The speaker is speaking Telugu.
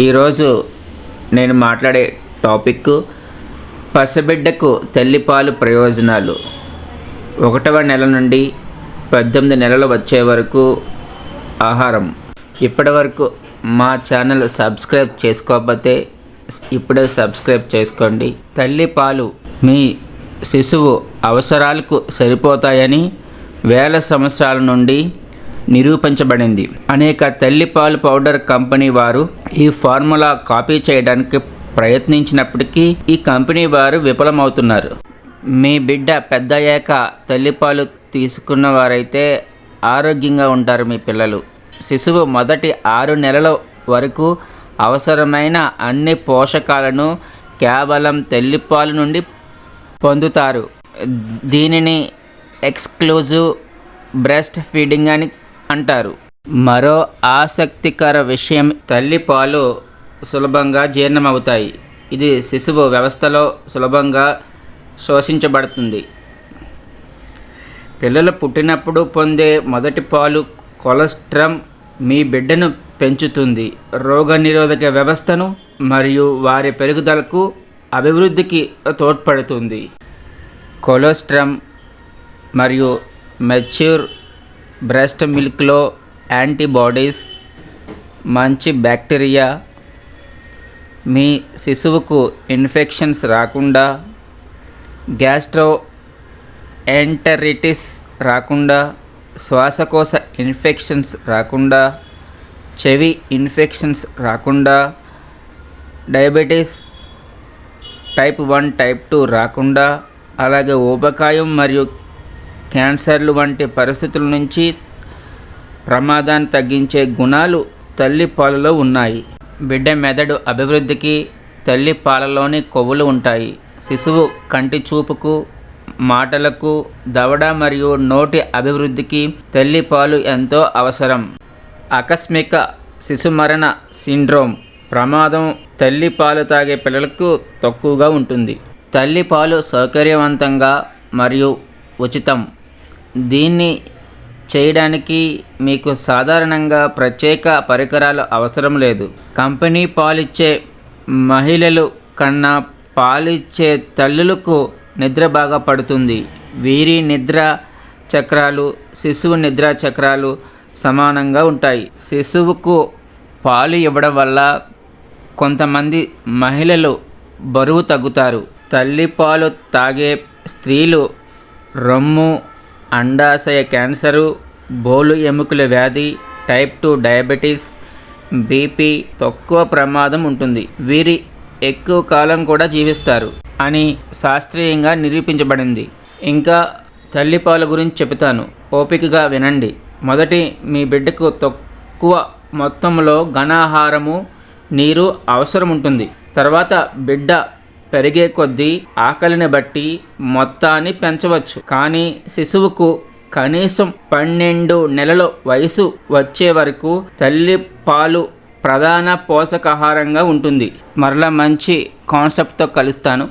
ఈరోజు నేను మాట్లాడే టాపిక్ పసిబిడ్డకు తల్లిపాలు ప్రయోజనాలు. 1వ నెల నుండి 18 నెలలు వచ్చే వరకు ఆహారం. ఇప్పటి వరకు మా ఛానల్ సబ్స్క్రైబ్ చేసుకోకపోతే ఇప్పుడే సబ్స్క్రైబ్ చేసుకోండి. తల్లిపాలు మీ శిశువు అవసరాలకు సరిపోతాయని వేల సంవత్సరాల నుండి నిరూపించబడింది. అనేక తల్లిపాలు పౌడర్ కంపెనీ వారు ఈ ఫార్ములా కాపీ చేయడానికి ప్రయత్నించినప్పటికీ ఈ కంపెనీ వారు విఫలమవుతున్నారు. మీ బిడ్డ పెద్దయ్యాక తల్లిపాలు తీసుకున్న వారైతే ఆరోగ్యంగా ఉంటారు. మీ పిల్లలు శిశువు మొదటి 6 నెలల వరకు అవసరమైన అన్ని పోషకాలను కేవలం తల్లిపాలు నుండి పొందుతారు. దీనిని ఎక్స్క్లూజివ్ బ్రెస్ట్ ఫీడింగ్ అని అంటారు. మరో ఆసక్తికర విషయం, తల్లిపాలు సులభంగా జీర్ణమవుతాయి. ఇది శిశువు వ్యవస్థలో సులభంగా శోషించబడుతుంది. పిల్లలు పుట్టినప్పుడు పొందే మొదటి పాలు కొలెస్ట్రాల్ మీ బిడ్డను పెంచుతుంది, రోగనిరోధక వ్యవస్థను మరియు వారి పెరుగుదలకు అభివృద్ధికి తోడ్పడుతుంది. కొలెస్ట్రాల్ మరియు మెచ్యూర్ బ్రెస్ట్ మిల్క్లో యాంటీబాడీస్, మంచి బ్యాక్టీరియా మీ శిశువుకు ఇన్ఫెక్షన్స్ రాకుండా, గ్యాస్ట్రోఎంటరిటిస్ రాకుండా, శ్వాసకోశ ఇన్ఫెక్షన్స్ రాకుండా, చెవి ఇన్ఫెక్షన్స్ రాకుండా, డయాబెటీస్ టైప్ 1 టైప్ 2 రాకుండా, అలాగే ఊబకాయం మరియు క్యాన్సర్లు వంటి పరిస్థితుల నుంచి ప్రమాదాన్ని తగ్గించే గుణాలు తల్లిపాలలో ఉన్నాయి. బిడ్డ మెదడు అభివృద్ధికి తల్లిపాలలోని కొవ్వులు ఉంటాయి. శిశువు కంటి చూపుకు, మాటలకు, దవడ మరియు నోటి అభివృద్ధికి తల్లిపాలు ఎంతో అవసరం. ఆకస్మిక శిశుమరణ సిండ్రోమ్ ప్రమాదం తల్లిపాలు తాగే పిల్లలకు తక్కువగా ఉంటుంది. తల్లిపాలు సౌకర్యవంతంగా మరియు ఉచితం. దీన్ని చేయడానికి మీకు సాధారణంగా ప్రత్యేక పరికరాలు అవసరం లేదు. కంపెనీ పాలిచ్చే మహిళలు కన్నా పాలిచ్చే తల్లులకు నిద్ర బాగా పడుతుంది. వీరి నిద్ర చక్రాలు శిశువు నిద్ర చక్రాలు సమానంగా ఉంటాయి. శిశువుకు పాలు ఇవ్వడం వల్ల కొంతమంది మహిళలు బరువు తగ్గుతారు. తల్లిపాలు తాగే స్త్రీలు రొమ్ము, అండాశయ క్యాన్సరు, బోలు ఎముకల వ్యాధి, టైప్ 2 డయాబెటీస్, బీపీ తక్కువ ప్రమాదం ఉంటుంది. వీరి ఎక్కువ కాలం కూడా జీవిస్తారు అని శాస్త్రీయంగా నిరూపించబడింది. ఇంకా తల్లిపాల గురించి చెబుతాను, ఓపికగా వినండి. మొదటి, మీ బిడ్డకు తక్కువ మొత్తంలో ఘనాహారము, నీరు అవసరం ఉంటుంది. తర్వాత బిడ్డ పెరిగే కొద్దీ ఆకలిని బట్టి మొత్తాన్ని పెంచవచ్చు. కానీ శిశువుకు కనీసం 12 నెలల వయసు వచ్చే వరకు తల్లి పాలు ప్రధాన పోషకాహారంగా ఉంటుంది. మరలా మంచి కాన్సెప్ట్తో కలుస్తాను.